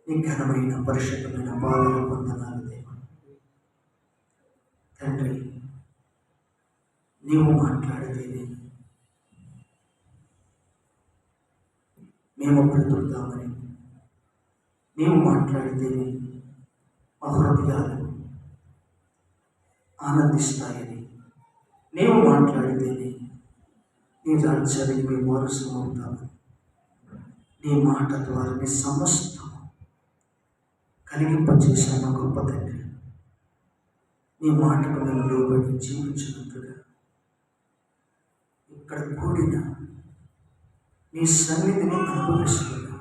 నీ ఘనమైన పరిశుద్ధమైన పాదలు పొందనాలు దేవా. తండ్రి, నీవు మాట్లాడితేనే మేము బ్రతుకుతామని, నీవు మాట్లాడితేనే మా హృదయాలు ఆనందిస్తాయని, నీవు మాట్లాడితేనే నీ రాజ్యానికి మేము వారసులవుతామని, నీ మాట ద్వారా నీ సమస్తం కలిగింపచేసిన గొప్ప తండ్రి, నీ మాటకు మేము లోబడి జీవించినట్లుగా ఇక్కడ కూడిన నీ సన్నిధిని అనుభవిస్తున్నా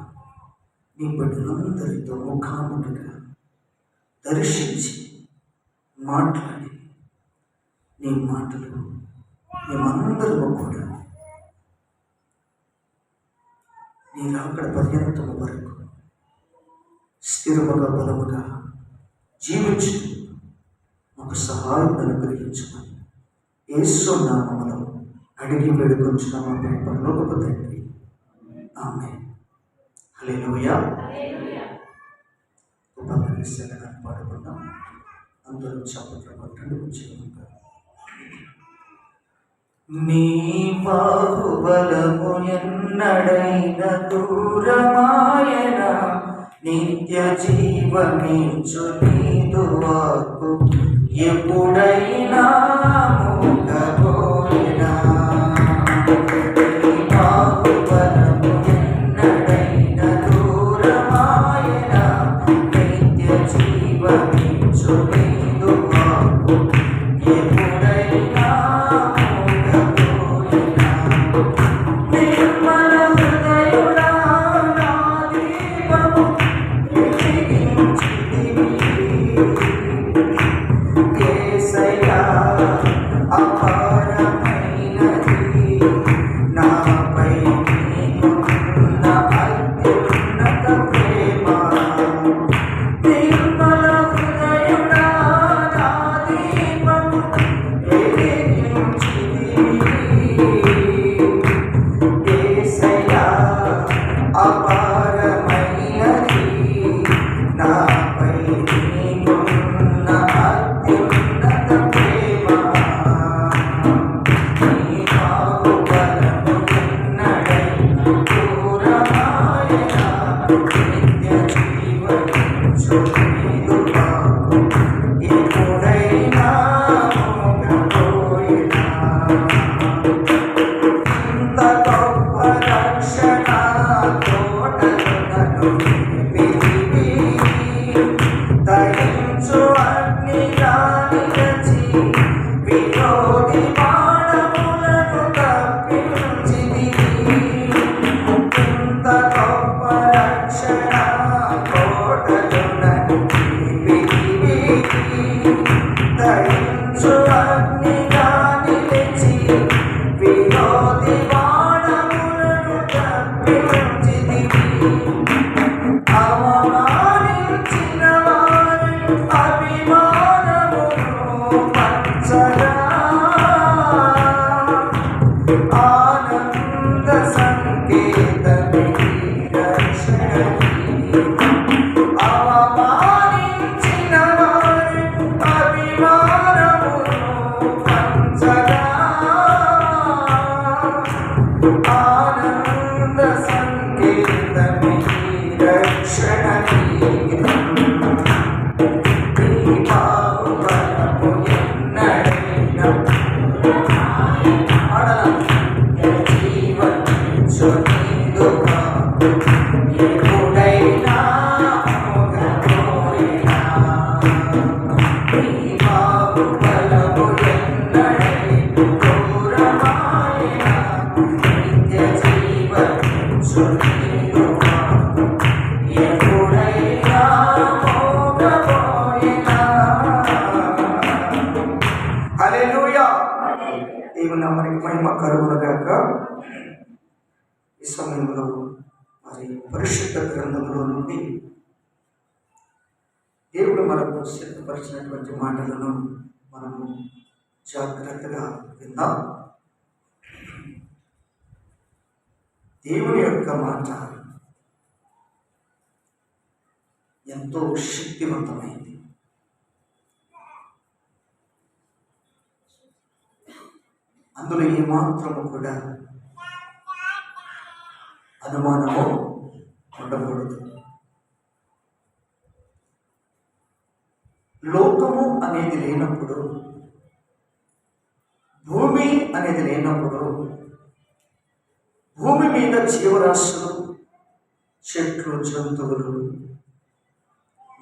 నీ బిడ్డలందరితో ముఖాముఖిగా దర్శించి మాట్లాడి నీ మాటలు మేమందరము కూడా నీ రాకడ పర్యంతము వరకు స్థిరముగా బలముగా జీవించు మాకు సహాయం అనుగ్రహించమని యేసు నామములో అడిగి వేడుకొంచున్నాము మా పరలోకపు తండ్రి. ఆమేన్. హల్లెలూయా. ఉపన్యాసాలను పాడుకుందాం. అందరూ చప్పట్లు కొట్టండి. ఉచితంగా నీ బాహుబలము ఎన్నడైన దూరమాయన, నిత్య జీవమిచ్చు నీదు వాక్కు ఎప్పుడైనా మూగబోయినా. నీ బాహుబలము ఎన్నడైన దూరమాయన, నిత్య జీవమిచ్చు నీదు వాక్కు ఎప్పుడైనా ఈ సమయంలో మరి పరిశుద్ధ గ్రంథంలో నుండి దేవుడు మనకు సిద్ధపరిచినటువంటి మాటలను మనము జాగ్రత్తగా విందాం. దేవుని యొక్క మాట ఎంతో శక్తివంతమైంది. అందులో ఏమాత్రము కూడా అనుమానము ఉండకూడదు. లోకము అనేది లేనప్పుడు, భూమి అనేది లేనప్పుడు, భూమి మీద జీవరాశులు, చెట్లు, జంతువులు,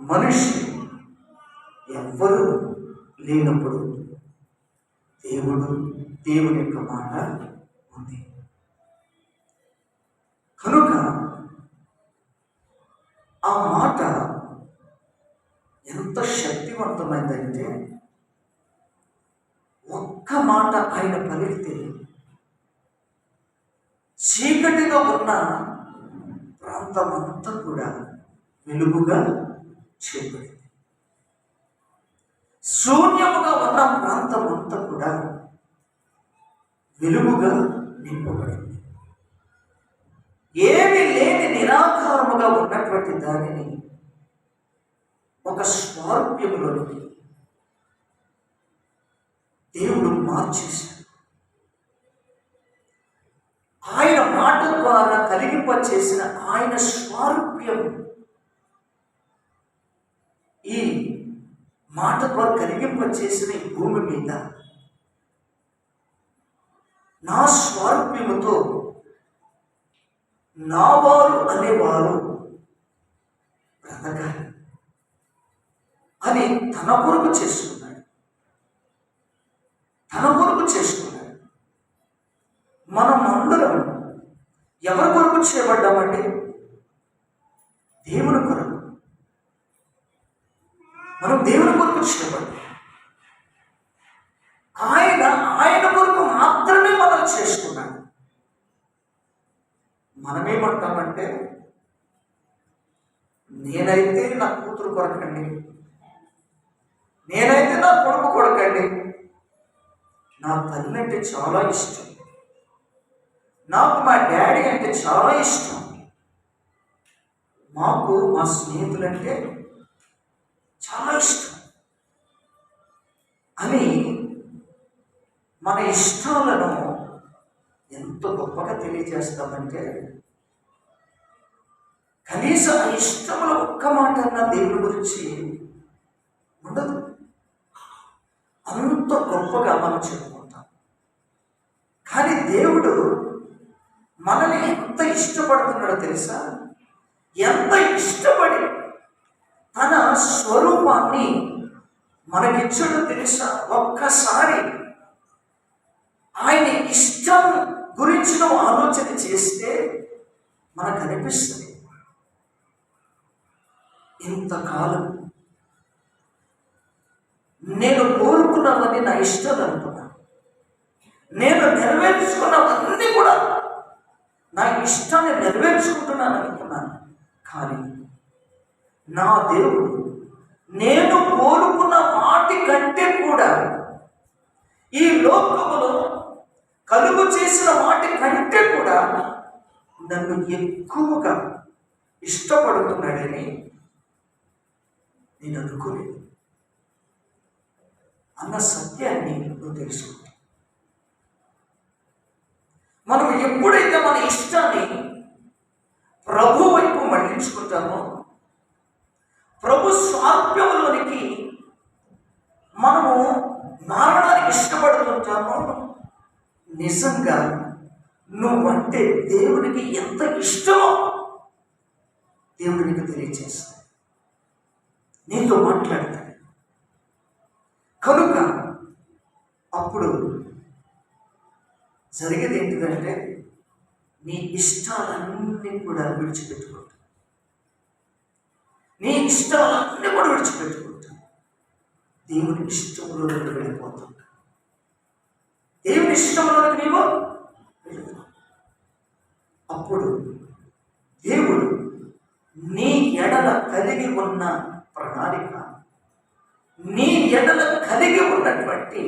మనిషి ఎవ్వరూ లేనప్పుడు దేవుని యొక్క మాట ఉంది. కనుక ఆ మాట ఎంత శక్తివంతమైందంటే, ఒక్క మాట ఆయన పలికితే చీకటిగా ఉన్న ప్రాంతమంతా కూడా వెలుగుగా చేయబడింది. శూన్యముగా ఉన్న ప్రాంతం అంతా కూడా వెలుగుగా నింపబడింది. ఏమీ లేని నిరాకారముగా ఉన్నటువంటి దానిని ఒక స్వారూప్యములోనికి దేవుడు మార్చేశాడు. ఆయన మాట ద్వారా కలిగింపచేసిన ఆయన స్వారూప్యం ఈ మాట ద్వారా కలిగింపచేసిన ఈ భూమి మీద నా స్వారూప్యముతో నా వారు అనేవారు బ్రతకాలి అని తన కొరకు చేసుకున్నాడు. మనం అందరం ఎవరి కొరకు చేయబడ్డామంటే దేవుని కొరకు. మనం దేవుని కొరకు చేయబడ్డాం. ఆయన కొరకు మాత్రమే మనం చేసుకున్నాడు. మనమేమంటామంటే, నేనైతే నా కూతురు కొరకండి, నేనైతే నా కొడుకు కొరకండి, నా తల్లి అంటే చాలా ఇష్టం, నాకు మా డాడీ అంటే చాలా ఇష్టం, మాకు మా స్నేహితులంటే చాలా ఇష్టం అని మన ఇష్టాలను ఎంత గొప్పగా తెలియజేస్తామంటే, కనీసం ఆ ఇష్టంలో ఒక్క మాట అన్న దేవుడి గురించి ఉండదు. అంత గొప్పగా మనం చెప్పుకుంటాం. కానీ దేవుడు మనల్ని ఎంత ఇష్టపడుతున్నాడో తెలుసా? ఎంత ఇష్టపడి తన స్వరూపాన్ని మనకిచ్చాడో తెలుసా? ఒక్కసారి ఆయన ఇష్టం గురించి నువ్వు ఆలోచన చేస్తే మనకు అనిపిస్తుంది, ఇంతకాలం నేను కోరుకున్నవన్నీ నా ఇష్టాలు అనుకున్నాను, నేను నెరవేర్చుకున్నవన్నీ కూడా నా ఇష్టాన్ని నెరవేర్చుకుంటున్నాను అనుకున్నాను. కానీ నా దేవుడు నేను కోరుకున్న వాటి కంటే కూడా, ఈ లోకములో కలుగు చేసిన వాటి కంటే కూడా నన్ను ఎక్కువగా ఇష్టపడుతున్నాడని నేను అనుకోలేదు అన్న సత్యాన్ని నువ్వు తెలుసుకుంటా. మనం ఎప్పుడైతే మన ఇష్టాన్ని ప్రభు వైపు మళ్లించుకుంటామో, ప్రభు స్వారూప్యంలోనికి మనము మారడానికి ఇష్టపడుతుంటామో, నిజంగా నువ్వంటే దేవునికి ఎంత ఇష్టమో దేవునికి తెలియజేస్తాడు, నీతో మాట్లాడతాడు. కనుక అప్పుడు జరిగేది ఏంటిదంటే, నీ ఇష్టాలన్నీ కూడా విడిచిపెట్టుకుంటా, నీ ఇష్టాలన్నీ కూడా విడిచిపెట్టుకుంటా, దేవుని ఇష్టంలోకి వెళ్ళిపోతాం. దేవుని ఇష్టంలోకి నీవు వెళ్తావు. అప్పుడు దేవుడు నీ ఎడల కలిగి ఉన్న ప్రణాళిక, నీ ఎడల కలిగి ఉన్నటువంటి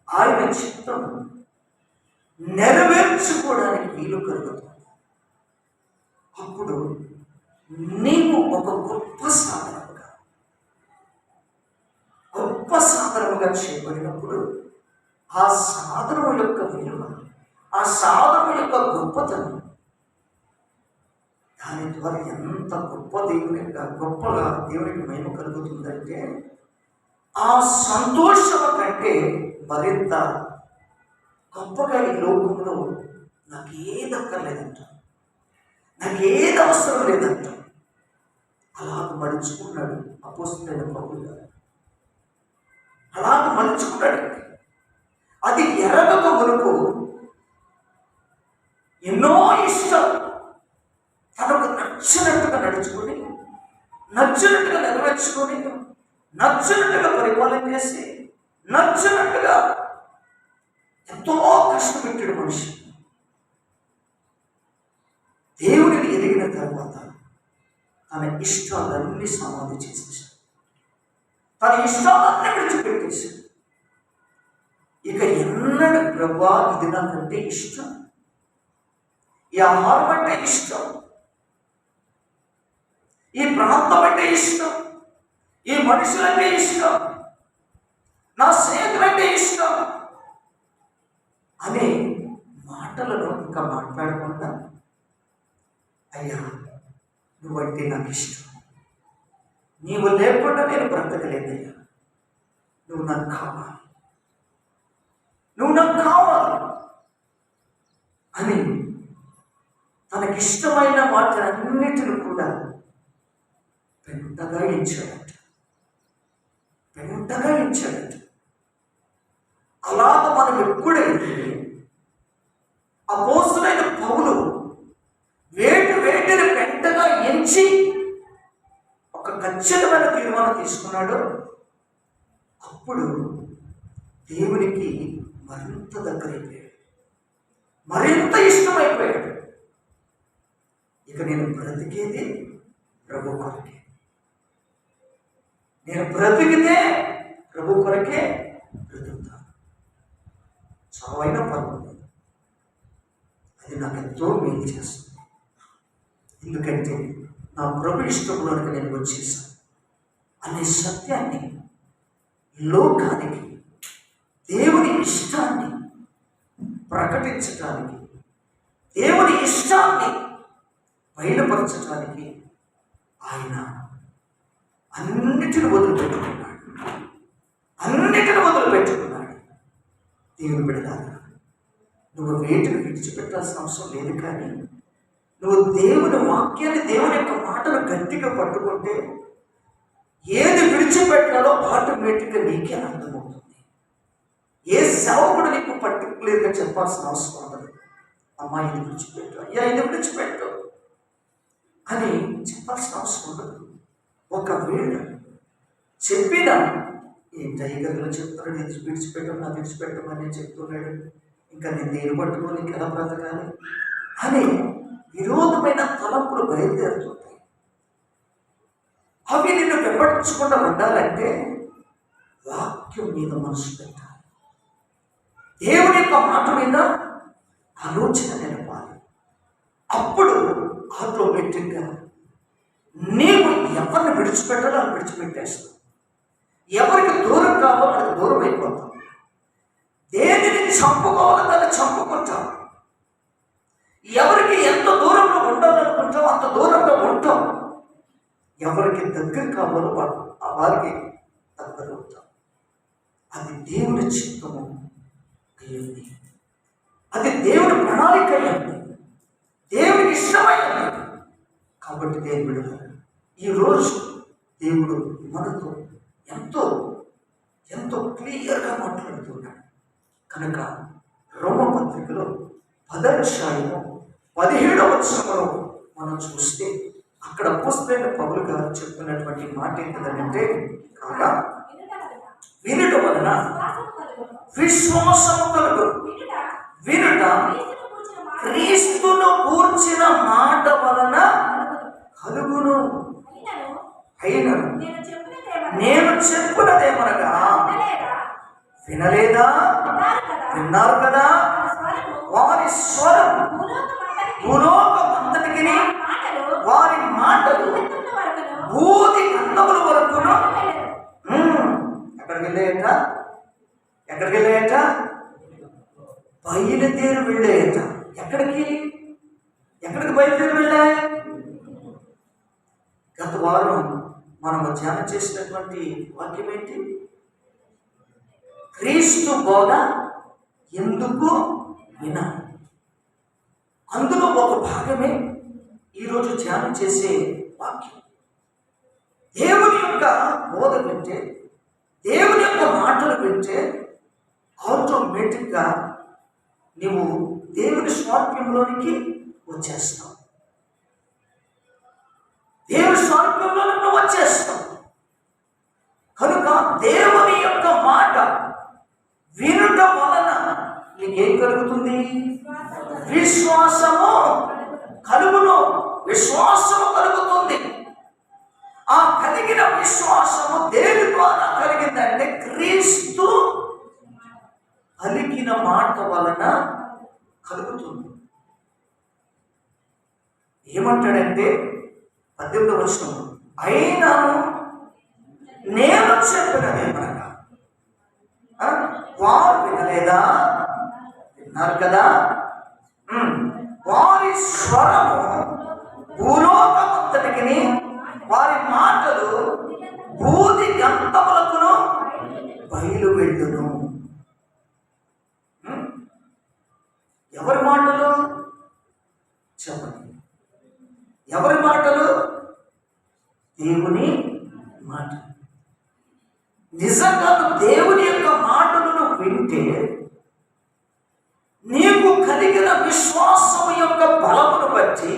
ఆయన చిత్తం నెరవేర్చుకోవడానికి వీలు కలుగుతుంది. అప్పుడు నీవు ఒక గొప్ప సాధనముగా చేయబడినప్పుడు ఆ సాధనము యొక్క విలువ, ఆ సాధనము యొక్క గొప్పతనం, దాని ద్వారా ఎంత గొప్పగా దేవునికి మహిమ కలుగుతుందంటే ఆ సంతోషము కంటే మరింత గొప్పగా ఈ లోకంలో నాకేది అక్కర్లేదంట, నాకేది అవసరం లేదంట. అలాగ మలుచుకున్నాడు అపోస్తలుడైన పౌలు గారు. అలాగ మలుచుకున్నాడు. అది ఎరగక మునుపు ఎన్నో ఇష్టం, తనకు నచ్చినట్టుగా నడుచుకొని, నచ్చినట్టుగా నెరవేర్చుకొని, నచ్చినట్టుగా పరిపాలన చేసి, నచ్చినట్టుగా ఎంతో కష్టపెట్టాడు మనిషి. దేవుడిని ఎదిగిన తర్వాత తన ఇష్టాలన్నీ సమాధి చేసేసాడు, తన ఇష్టాలన్నీ విడిచిపెట్టేశాడు. ఇక ఎన్నడు ప్రభా ఇది నాకంటే ఇష్టం, ఈ ఆహారం అంటే ఇష్టం, ఈ ప్రాంతం అంటే ఇష్టం, ఈ మనుషులంటే ఇష్టం, నా స్నేహితులంటే ఇష్టం అనే మాటలను ఇంకా మాట్లాడకుండా, అయ్యా నువ్వంటే నాకు ఇష్టం, నీవు లేకుండా నేను బ్రతకలేదయ్యా, నువ్వు నాకు కావాలి, నువ్వు నాకు కావాలి అని తనకిష్టమైన వాటినన్నిటిని కూడా పెద్దగా ఇచ్చాడట. అలాగ మనం ఎప్పుడైతే అపోస్తలుడైన పౌలు వేటిని పెద్దగా ఎంచి ఒక ఖచ్చితమైన తీర్మానం తీసుకున్నాడో అప్పుడు దేవునికి మరింత దగ్గరైపోయాడు, మరింత ఇష్టమైపోయాడు. ఇక నేను బ్రతికేది ప్రభు కొరకే, నేను బ్రతికితే ప్రభు కొరకే బ్రతుకుతాను. చావైనా పర్వాలేదు, అది నాకు ఎంతో మేలు చేస్తుంది. ఎందుకంటే నా ప్రభు ఇష్టంలోనికి నేను వచ్చేసాను అనే సత్యాన్ని లోకానికి, దేవుని ఇష్టాన్ని ప్రకటించటానికి, దేవుని ఇష్టాన్ని బయలుపరచడానికి ఆయన అన్నిటిని వదిలిపెట్టుకున్నాడు. దేవుని బిడ్డలారా, నువ్వు వేటిని విడిచిపెట్టాల్సిన అవసరం లేదు, కానీ నువ్వు దేవుని వాక్యాన్ని, దేవుని యొక్క మాటను గట్టిగా పట్టుకుంటే ఏది విడిచిపెట్టాలో ఆటోమేటిక్గా నీకే అర్థమవుతుంది. ఏ సేవకుడు నీకు పర్టికులర్గా చెప్పాల్సిన అవసరం ఉండదు. అమ్మా ఇది విడిచిపెట్టు, అయ్యా ఇది విడిచిపెట్టు అని చెప్పాల్సిన అవసరం ఉండదు. ఒకవేళ చెప్పినా ఏంటి అయ్యగారులు చెప్తున్నాడు, ఇది విడిచిపెట్టమని, అది విడిచిపెట్టమని చెప్తున్నాడు, ఇంకా నేను దేని పట్టుకొని ఎలా బ్రతకాలి అని విరోధమైన తలంపులు బయలుదేరుతుంటాయి. అవి నిన్ను వెంబడించకుండా ఉండాలంటే వాక్యం మీద మనసు పెట్టాలి, దేవుని యొక్క మాట మీద ఆలోచన నిలపాలి. అప్పుడు ఆటోమేటిక్గా నీవు ఎవరిని విడిచిపెట్టాలో అని విడిచిపెట్టేస్తావు, ఎవరికి దూరం కావాలో అది దూరం అయిపోతావు, దేనిని చంపుకోవాలో దాన్ని చంపుకుంటావు, ఎవరికి ఎంత దూరంలో ఉండాలనుకుంటావు అంత దూరంలో ఉంటావు, ఎవరికి దగ్గర కావాలో వారికి దగ్గర అవుతావు. అది దేవుని చిత్తము అయ్యింది, అది దేవుని ప్రణాళిక అయ్యింది, దేవునికి ఇష్టమైనది. కాబట్టి దేవుడు ఈరోజు దేవుడు మనతో ఎంతో ఎంతో క్లియర్గా మాట్లాడుతున్నాడు. కనుక రోమపత్రికలో 10వ అధ్యాయము 17వ వచనంలో మనం చూస్తే అక్కడ అపోస్తలుడైన పౌలు గారు చెప్తున్నటువంటి మాట ఏంటంటే, కాగా వినుట వలన విశ్వాసము కలుగును, వినుట క్రీస్తును గూర్చిన మాట వలన కలుగును. అయినను నేను చెప్పినదేమనగా, వినలేదా, విన్నారు కదా, వారి స్వరం భూలోకమంతటికి, వారి మాటలు ఎక్కడికి వెళ్ళాయట? బయలుదేరి వెళ్ళాయట. ఎక్కడికి బయలుదేరి వెళ్ళాయి? గత వారం మనం ధ్యానం చేసినటువంటి వాక్యం ఏంటి? క్రీస్తు బోధ ఎందుకు వినాలి. అందులో ఒక భాగమే ఈరోజు ధ్యానం చేసే వాక్యం. దేవుని యొక్క బోధ వింటే, దేవుని యొక్క మాటలు వింటే ఆటోమేటిక్గా నువ్వు దేవుని స్వార్థ్యంలోనికి వచ్చేస్తావు. దేవుని స్వార్థ్యంలో నువ్వు వచ్చేస్తావు. కనుక దేవుని యొక్క మాట వినుట వలన నీకేం కలుగుతుంది? విశ్వాసము కలుగును. విశ్వాసము కలుగుతుంది. ఆ కలిగిన విశ్వాసము దేని ద్వారా కలిగిందంటే క్రీస్తు పలికిన మాట వలన కలుగుతుంది. ఏమంటాడంటే 18వ వచనం, అయినను నేను చెప్పినదేమనగా వారు వినలేదా? విన్నారు కదా. వారి స్వరము భూలోకమంతటికి, వారి మాటలు భూది గంతములకును బయలు వెళ్ళును. ఎవరి మాటలు చెప్పండి? ఎవరి మాటలు? దేవుని మాట. నిజంగా దేవుని యొక్క మాటలను వింటే నీకు కలిగిన విశ్వాసం యొక్క బలమును బట్టి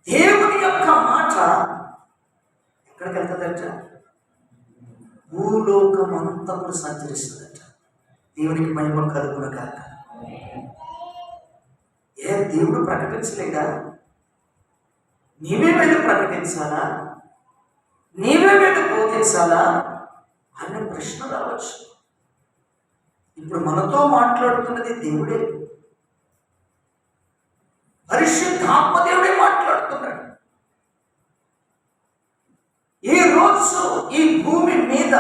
దేవుని యొక్క మాట ఎక్కడికి వెళ్తుందట? భూలోకమంతా కూడా సంచరిస్తుందట. దేవునికి మహిమ కలుగును గాక. దేవుడు ప్రకటించలేదా? నీవే వెళ్ళి ప్రకటించాలా? నీవే వెళ్ళి బోధించాలా అనే ప్రశ్న రావచ్చు. ఇప్పుడు మనతో మాట్లాడుతున్నది దేవుడే. పరిశుద్ధాత్మ దేవుడే మాట్లాడుతున్నాడు. ఈ రోజు ఈ భూమి మీద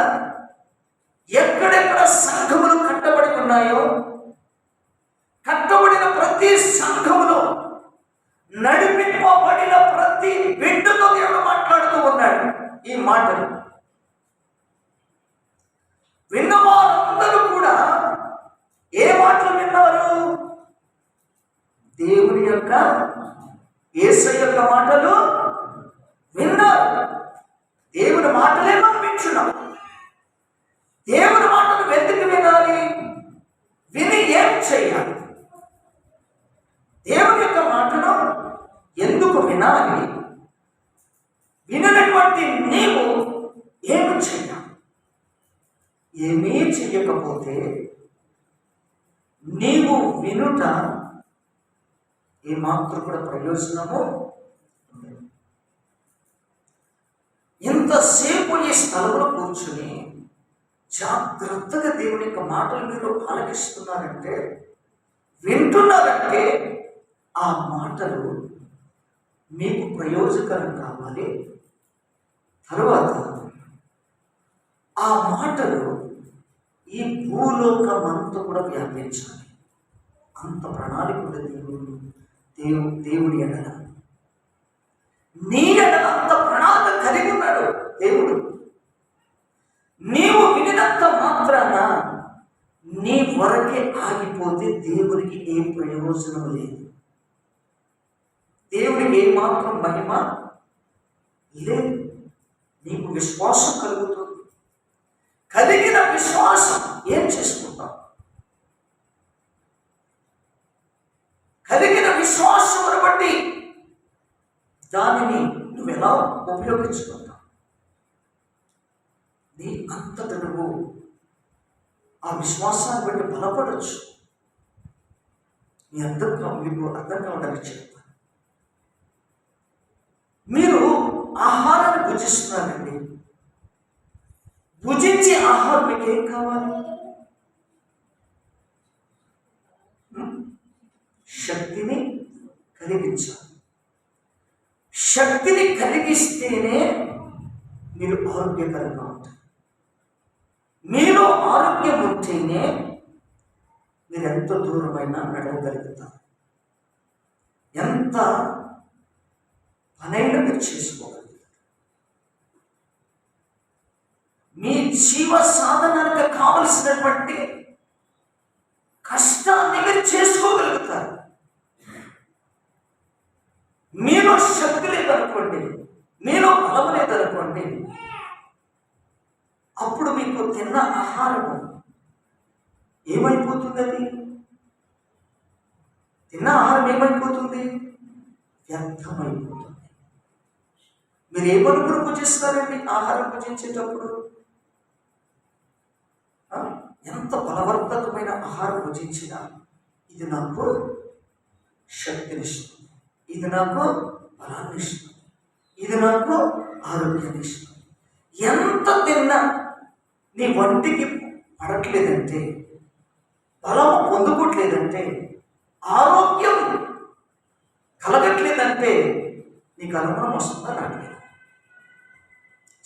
ఎక్కడెక్కడ సంఘములు కట్టబడి ఉన్నాయో, కట్టబడిన ప్రతి సంఘములో నడిపింపబడిన ప్రతి బిడ్డతో దేవుడు మాట్లాడుతూ ఉన్నాడు ఈ మాటలు. విన్నవారందరూ కూడా ఏ మాటలు విన్నారు? దేవుని యొక్క, యేసయ్య యొక్క మాటలు విన్నారు. దేవుని మాటలే మనం వింటున్నాం. దేవుని మాటలు ఎందుకు వినాలి? విని ఏం చేయాలి? దేవుని యొక్క మాటను ఎందుకు వినాలి? వినటువంటి నీవు ఏమి చేయాలి? ఏమీ చెయ్యకపోతే నీవు వినుట ఏమాత్రం కూడా ప్రయోజనము. ఇంతసేపు ఈ స్థలంలో కూర్చుని జాగ్రత్తగా దేవుని యొక్క మాటలు మీరు ఆలకిస్తున్నారంటే, వింటున్నారంటే ఆ మాటలు మీకు ప్రయోజకరం కావాలి. తర్వాత ఆ మాటలు ఈ భూలోకమంతా కూడా వ్యాపించాలి. అంత ప్రణాళిక దేవుడి ఎడల, నీ ఎడల అంత ప్రణాళిక కలిగి ఉన్నాడు దేవుడు. నీవు వినినంత మాత్రాన నీ వరకే ఆగిపోతే దేవునికి ఏ ప్రయోజనం లేదు. దేవునికి ఏమాత్రం మహిమ లేదు. నీకు విశ్వాసం కలుగుతుంది. కలిగిన విశ్వాసం ఏం చేసుకుంటావు? కలిగిన విశ్వాసమును బట్టి దానిని నువ్వు ఎలా ఉపయోగించుకుంటావు? నీ అంతట నువ్వు ఆ విశ్వాసాన్ని బట్టి బలపడచ్చు. మీకు అర్థం కావడానికి చెప్తాను. మీరు ఆహారాన్ని భుజిస్తున్నారండి. భుజించే ఆహారం మీకు ఏం కావాలి? శక్తిని కలిగించాలి. శక్తిని కలిగిస్తేనే మీరు ఆరోగ్యకరంగా ఉంటారు. మీలో ఆరోగ్యం ఉంటేనే మీరు ఎంత దూరమైనా నడవగలుగుతారు, ఎంత పనైనా మీరు చేసుకోగలుగుతారు. మీ జీవ సాధనానికి కావలసినటువంటి కష్టాన్ని మీరు చేసుకోగలుగుతారు. మీలో శక్తి లేదనుకోండి, మీలో బలం లేదనుకోండి, అప్పుడు మీకు తిన్న ఆహారము ఏమైపోతుంది? అది తిన్న ఆహారం ఏమైపోతుంది? వ్యర్థమైపోతుంది. మీరు ఏమనుకుని పూజిస్తారండి? ఆహారం పూజించేటప్పుడు ఎంత బలవర్ధకమైన ఆహారం భుజించినా ఇది నాకు శక్తినిస్తుంది, ఇది నాకు బలాన్ని ఇస్తుంది, ఇది నాకు ఆరోగ్యాన్ని ఇస్తుంది. ఎంత తిన్నా నీ ఒంటికి పడట్లేదంటే, బలము పొందుకోవట్లేదంటే, ఆరోగ్యం కలగట్లేదంటే నీకు అనుమానం వస్తుందా? రావట్లేదు.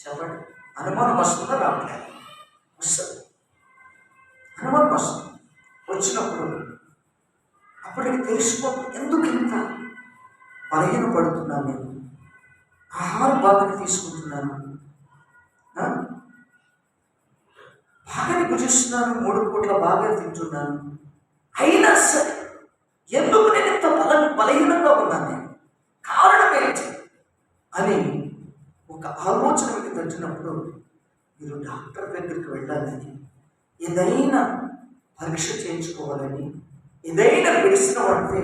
చెప్పండి, అనుమానం వస్తుందా? రావట్లేదు. వస్తుంది, అనుమానం వస్తుంది. వచ్చినప్పుడు అప్పటికి తెలుసుకో, ఎందుకు ఇంత బలహీన పడుతున్నాను, నేను ఆహారం బాగా తీసుకుంటున్నాను, బాగానే భుజిస్తున్నాను, 3 పూట్ల బాగా తింటున్నాను, అయినా సరే ఎందుకు నేను ఇంత బలహీనంగా ఉన్నాను, కారణం ఏంటి అని ఒక ఆలోచన మీకు వచ్చినప్పుడు మీరు డాక్టర్ దగ్గరికి వెళ్ళాలని, ఏదైనా పరీక్ష చేయించుకోవాలని, ఏదైనా మెడిసిన్ వాడితే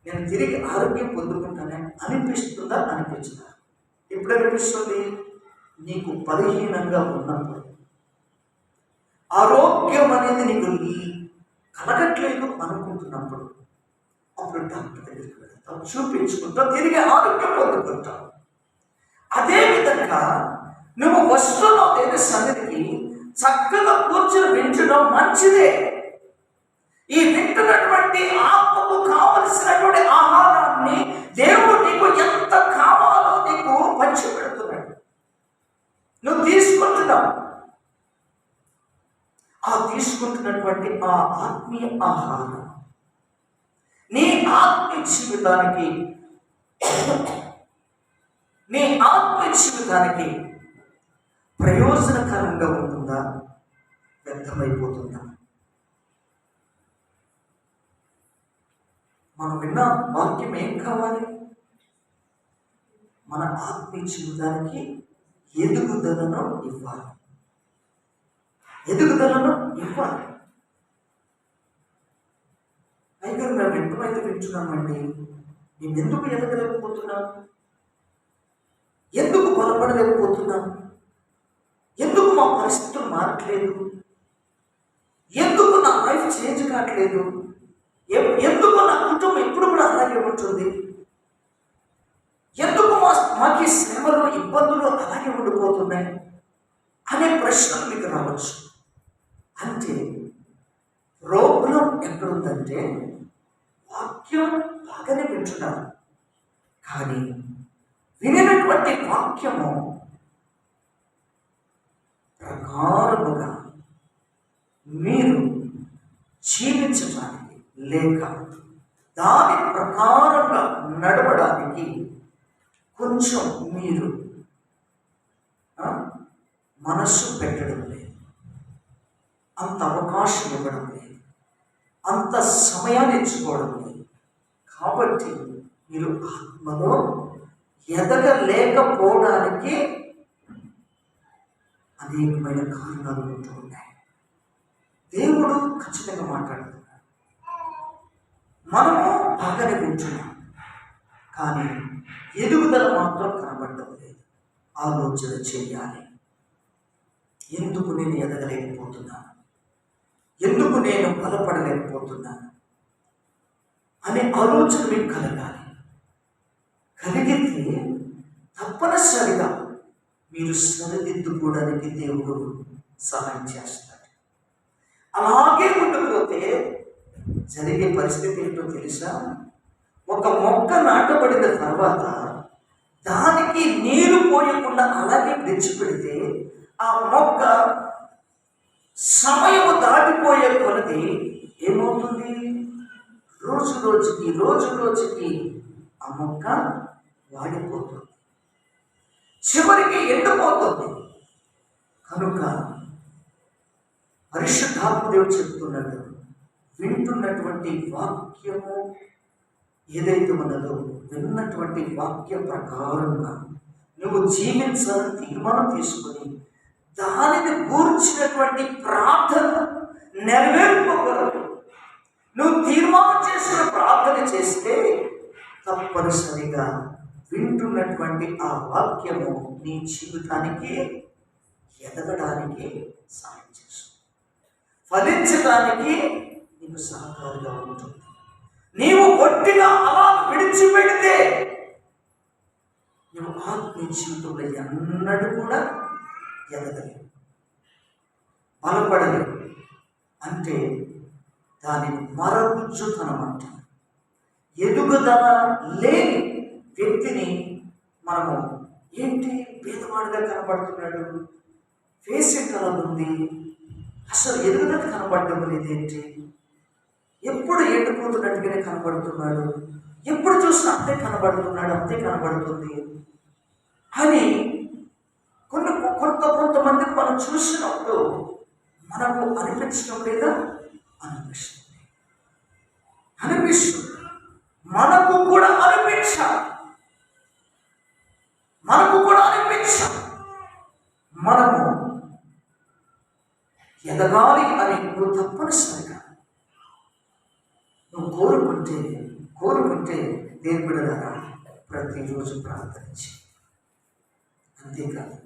నేను తిరిగి ఆరోగ్యం పొందుకుంటానని అనిపిస్తుందా? అనిపించదా? ఎప్పుడు అనిపిస్తుంది? నీకు బలహీనంగా ఉన్నప్పుడు, ఆరోగ్యం అనేది నీకు కలగట్లేదు అనుకుంటున్నప్పుడు, అప్పుడు డాక్టర్ దగ్గరికి వెళ్తావు, చూపించుకుంటావు, తిరిగి ఆరోగ్యం పొందుకుంటావు. అదేవిధంగా నువ్వు వస్తున్నావు దేవుని సన్నిధికి, చక్కగా కూర్చొని వింటడం మంచిదే. ఈ వింటున్నటువంటి ఆత్మకు కావలసినటువంటి ఆహారాన్ని దేవుడు నీకు ఎంత కావాలో నీకు పంచి పెడుతున్నాడు, నువ్వు తీసుకుంటున్నావు. ఆ తీసుకుంటున్నటువంటి ఆ ఆత్మీయ ఆహారం నీ ఆత్మీయ జీవితానికి ప్రయోజనకరంగా ఉంటుందా? వ్యర్థమైపోతుందా? మనం విన్న వాక్యం ఏం కావాలి? మన ఆత్మీయ జీవితానికి ఎదుగుదలను ఇవ్వాలి, ఎదుగుదలను ఇవ్వాలి. అయితే మేము ఎంతమైతే వింటున్నామండి, మేము ఎందుకు ఎదగలేకపోతున్నాం? ఎందుకు బలపడలేకపోతున్నాం? ఎందుకు మా పరిస్థితులు మారట్లేదు? ఎందుకు నా లైఫ్ చేంజ్ కావట్లేదు? ఎందుకు నా కుటుంబం ఎప్పుడు కూడా అలాగే ఉంటుంది? ఎందుకు మాకు ఈ శ్రమలు, ఇబ్బందులు అలాగే ఉండిపోతున్నాయి అనే ప్రశ్నలు మీకు రావచ్చు. అంటే ప్రాబ్లం ఎక్కడుందంటే, వాక్యం బాగానే వింటున్నారు, కానీ వినినటువంటి వాక్యము ప్రకారముగా మీరు జీవించడానికి లేక దాని ప్రకారంగా నడవడానికి కొంచెం మీరు మనస్సు పెట్టడం లేదు, అంత అవకాశం ఇవ్వడం లేదు, అంత సమయాన్ని ఇచ్చుకోవడం లేదు. కాబట్టి మీరు ఆత్మలో ఎదగలేకపోవడానికి అనేకమైన కారణాలు ఉంటూ ఉన్నాయి. దేవుడు ఖచ్చితంగా మాట్లాడుతున్నాడు, మనము బాగానే వింటున్నాం, కానీ ఎదుగుదల మాత్రం కనబడడం లేదు. ఆలోచన చేయాలి, ఎందుకు నేను ఎదగలేకపోతున్నాను, ఎందుకు నేను బలపడలేకపోతున్నాను అనే ఆలోచన మీకు కలగాలి. కలిగితే తప్పనిసరిగా మీరు సరిదిద్దుకోవడానికి దేవుడు సహాయం చేస్తాడు. అలాగే ఉండకపోతే జరిగే పరిస్థితి ఏంటో తెలుసా? ఒక మొక్క నాటబడిన తర్వాత దానికి నీరు పోయకుండా అలాగే విడిచిపెడితే ఆ మొక్క సమయము దాటిపోయే కొలది ఏమవుతుంది? రోజు రోజుకి ఆ మొక్క వాడిపోతుంది, చివరికి ఎండిపోతుంది. కనుక పరిశుద్ధాత్మదేవుడు చెప్తున్నాడు, వింటున్నటువంటి వాక్యము ఏదైతే ఉన్నదో విన్నటువంటి వాక్య ప్రకారంగా నువ్వు జీవించాలని తీర్మానం తీసుకొని దానిని గూర్చినటువంటి ప్రార్థన నెరవేర్పగలవు. నువ్వు తీర్మానం చేసిన ప్రార్థన చేస్తే తప్పనిసరిగా వింటున్నటువంటి ఆ వాక్యము నీ జీవితానికి ఎదగడానికి సహాయం చేస్తుంది, ఫలించడానికి నీకు సహకారిగా ఉంటుంది. నీవు ఒట్టిగా అలా విడిచిపెడితే నువ్వు ఆత్మీయ జీవితంలో ఎన్నడూ కూడా ఎదగలేవు, బలపడలేవు. అంటే దాని మరగుజ్జుతనం అంటారు. ఎదుగుదల లేని వ్యక్తిని మనము ఏంటి పేదవాడిగా కనబడుతున్నాడు, ఫేస్ ఎలా ఉంది, అసలు ఎదుగుదల కనబడడం లేదేంటి, ఎప్పుడు ఎండిపోతున్నట్టుగానే కనబడుతున్నాడు, ఎప్పుడు చూసినా అంతే కనబడుతుంది అని కొంతమందిని మనం చూసినప్పుడు మనకు అనిపించడం లేదా? అనిపిస్తుంది. మనకు కూడా అనిపించాలి, మనము ఎదగాలి అని నువ్వు తప్పనిసరిగా నువ్వు కోరుకుంటే దేవుని బిడ్డలారా ప్రతిరోజు ప్రార్థించి. అంతేకాదు,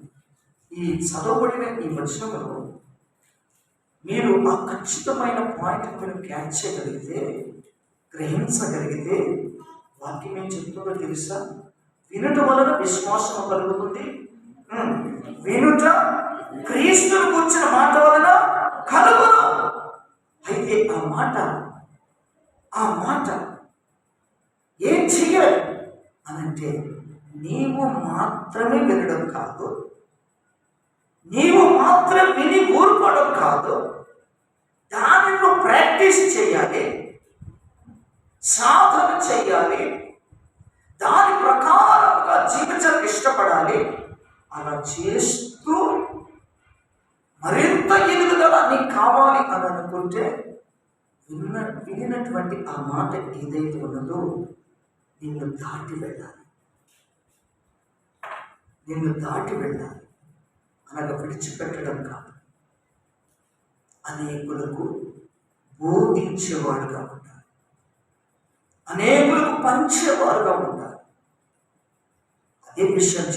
ఈ చదవబడిన ఈ వచనంలో మీరు ఆ ఖచ్చితమైన పాయింట్ మీరు క్యాచ్ చేయగలిగితే, గ్రహించగలిగితే వాక్యం ఏం చెప్తుందో తెలుసా? వినుట వలన విశ్వాసం కలుగుతుంది, వినుట క్రీస్తును కూర్చిన మాట వలన కలుగును. అయితే ఆ మాట ఏం చెయ్యాలి అనంటే, నీవు మాత్రమే వినడం కాదు, నీవు మాత్రం విని ఊరుకోవడం కాదు, దానిని నువ్వు ప్రాక్టీస్ చేయాలి, సాధన చేయాలి, దాని ప్రకారంగా జీవించడానికి ఇష్టపడాలి. అలా చేస్తూ మరింత ఎదుగుదల నీకు కావాలి అని అనుకుంటే వినినటువంటి ఆ మాట ఏదైతే ఉన్నదో నిన్ను దాటి వెళ్ళాలి, అనగా విడిచిపెట్టడం కాదు. అనేకులకు బోధించేవాడుగా ఉండాలి, అనేకులకు పంచేవాడుగా ఉండాలి. అదే విషయం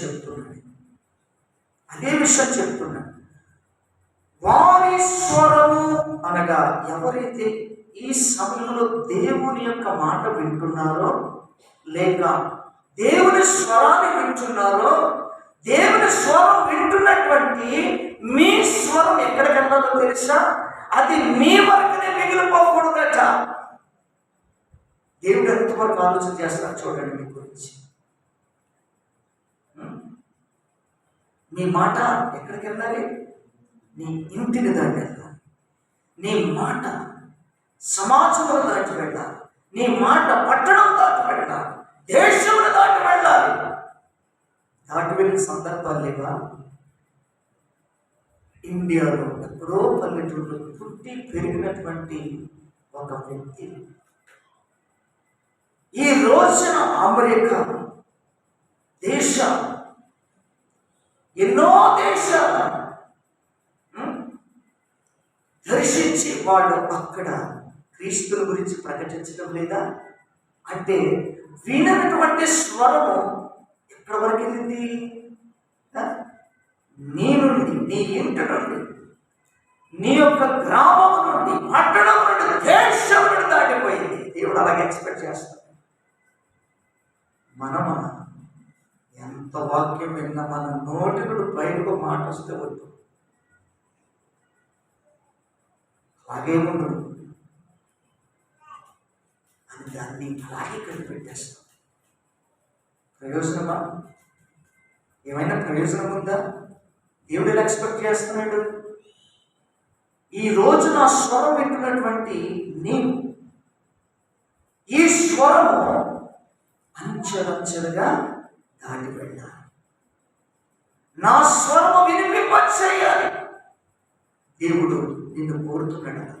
చెప్తున్నాడు. వారి స్వరము అనగా ఎవరైతే ఈ సమయంలో దేవుని యొక్క మాట వింటున్నారో, లేక దేవుని స్వరాన్ని వింటున్నారో, దేవుని స్వరం వింటున్నటువంటి మీ స్వరం ఎక్కడికి వెళ్ళాలో తెలుసా? అది మీ వరకునే మిగిలిపోకూడదట. దేవుడు ఎంతవరకు ఆలోచన చేస్తాడు చూడండి మీ గురించి. నీ మాట ఎక్కడికి వెళ్ళాలి? నీ ఇంటిని దాటి వెళ్ళాలి, నీ మాట సమాజంలో దాటి వెళ్ళాలి, నీ మాట పట్టణం దాటి వెళ్ళాలి, దేశంలో దాటి వెళ్ళాలి. దాటి వెళ్ళిన సందర్భాలు లేవా? ఇండియాలో ఎక్కడో పల్లెటూరులో పుట్టి పెరిగినటువంటి ఒక వ్యక్తి ఈ రోజున అమెరికా ఎన్నో దేశాలు దర్శించి వాళ్ళు అక్కడ క్రీస్తుల గురించి ప్రకటించడం లేదా? అంటే వినటువంటి స్వరము ఎక్కడి వరకు వెళ్ళింది? నీ నుండి, నీ ఇంటి నుండి, నీ యొక్క గ్రామం నుండి, పట్టణం నుండి, దేశం నుండి దాటిపోయింది. దేవుడు అలాగే ఎక్స్పెక్ట్ చేస్తాడు. మనం ఎంత వాక్యం విన్నా మన నోటి నుండి బయటకు మాట వస్తే వద్దు, అలాగే ఉండదు అని దాన్ని అలాగే కనిపెట్టేస్తాం. ప్రయోజనమా? ఏమైనా ప్రయోజనం ఉందా? దేవుడు ఎలా ఎక్స్పెక్ట్ చేస్తున్నాడు? ఈ రోజు నా స్వరం వింటున్నటువంటి నీవు ఈ స్వరము అంచెలంచెలుగా దాటి వెళ్ళాలి. నా స్వరము వినిపింపచేయాలి. దేవుడు నిన్ను కోరుతున్నాడు.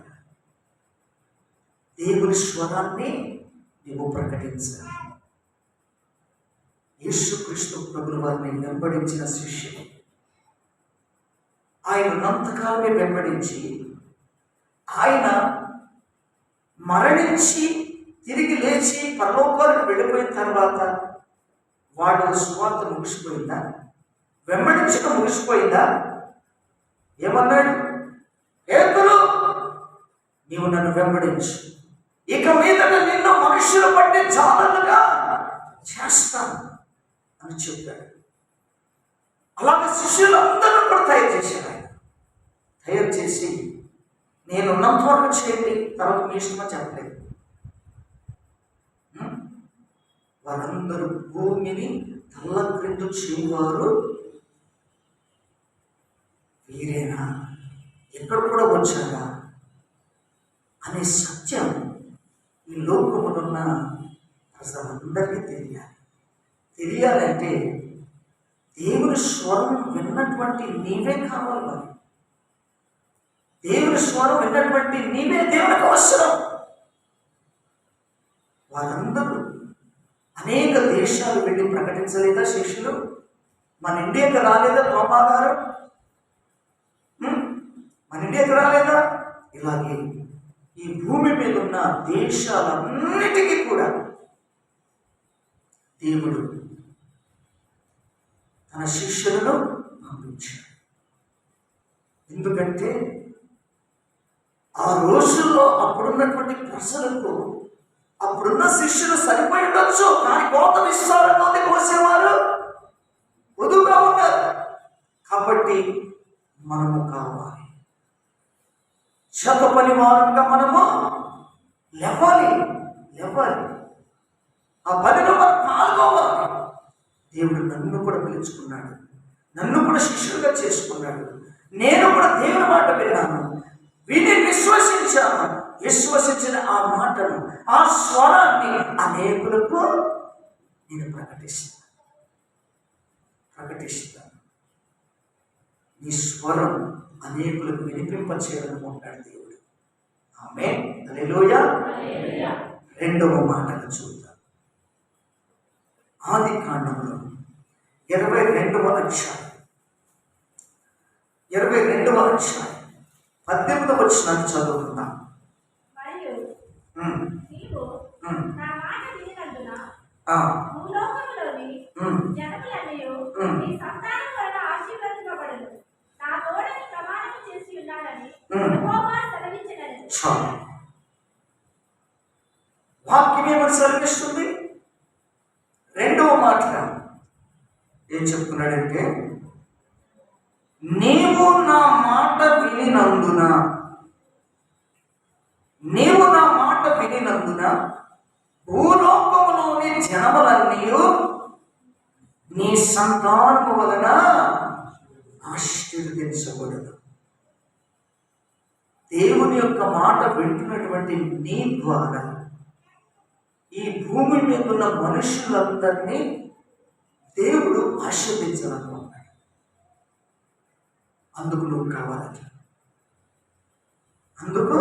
దేవుని స్వరాన్ని నీవు ప్రకటించాలి. యేసుక్రీస్తు ప్రభుల వారిని వెంబడించిన శిష్యులు ఆయన ఉన్నంతకాలమే వెంబడించి ఆయన మరణించి తిరిగి లేచి పరలోకానికి వెళ్ళిపోయిన తర్వాత వాడు సువార్త ముగిసిపోయిందా? వెంబడించడం ముగిసిపోయిందా? ఏమన్నాడు? పేతురు, నీవు నన్ను వెంబడించు, ఇక మీద నిన్ను మనుషులు బట్టి జాలలుగా చేస్తాను అని చెప్పాడు. అలాగే శిష్యులందరూ కూడా తయారు చేశారు. ఆయన తయారు చేసి నేను ఉన్నంత వరకు చేయండి, తర్వాత మీ ఇష్టమా చెప్పలేదు. వారందరూ భూమిని తల్లక్రిందు చేయువారు వీరేనా, ఎక్కడ కూడా వచ్చారా అనే సత్యం ఈ లోకములున్న ప్రజలందరికీ తెలియాలంటే దేవుని స్వరం విన్నటువంటి నీవే కావాలి. మరి దేవుని స్వరం విన్నటువంటి నీవే దేవునికి అవసరం. వారందరూ అనేక దేశాలు వెళ్ళి ప్రకటించలేదా శిష్యులు? మన ఇండియాకి రాలేదా తోమా గారు? మన ఇండియాకి రాలేదా? ఇలాగే ఈ భూమి మీద ఉన్న దేశాలన్నిటికీ కూడా దేవుడు తన శిష్యులను పంపించాడు. ఎందుకంటే ఆ రోజుల్లో అప్పుడున్నటువంటి ప్రజలకు, అప్పుడున్న శిష్యులు సరిపోయి ఉండొచ్చు, కానీ కోత విశ్వాసంతో కోసేవారు పొదువుగా ఉన్నారు. కాబట్టి మనము కావాలి, శత పని వారంగా మనము లేవాలి. ఆ పనిలో మనం పాల్గొవాలి. దేవుడు నన్ను కూడా పిలుచుకున్నాడు, నన్ను కూడా శిష్యులుగా చేసుకున్నాడు. నేను కూడా దేవుని మాట విన్నాను, విని విశ్వసించాను. విశ్వసించిన ఆ మాటను, ఆ స్వరాన్ని అనేకులకు నేను ప్రకటిస్తాను. నీ స్వరం అనేకులకు వినిపింపచేయాలనుకుంటాడు దేవుడు. ఆమేన్, హల్లెలూయా. రెండవ మాటను చూద్దాం. ఆదికాండంలో 22వ అధ్యాయం 18వ వచనాన్ని చదువుకుందాం. వాక్యం ఏమని సెలవిస్తుంది? రెండవ మాటగా ఏం చెప్తున్నాడంటే, నీవు నా మాట వినినందున భూలోకములోని జనములన్నీ నీ సంతానము వలన ఆశీర్వదించబడును. దేవుని యొక్క మాట వింటున్నటువంటి నీ ద్వారా ఈ భూమి మీద ఉన్న మనుషులందరినీ దేవుడు ఆశీర్వదించాలనుకున్నాడు. అందుకు నువ్వు కావాలి. అందుకు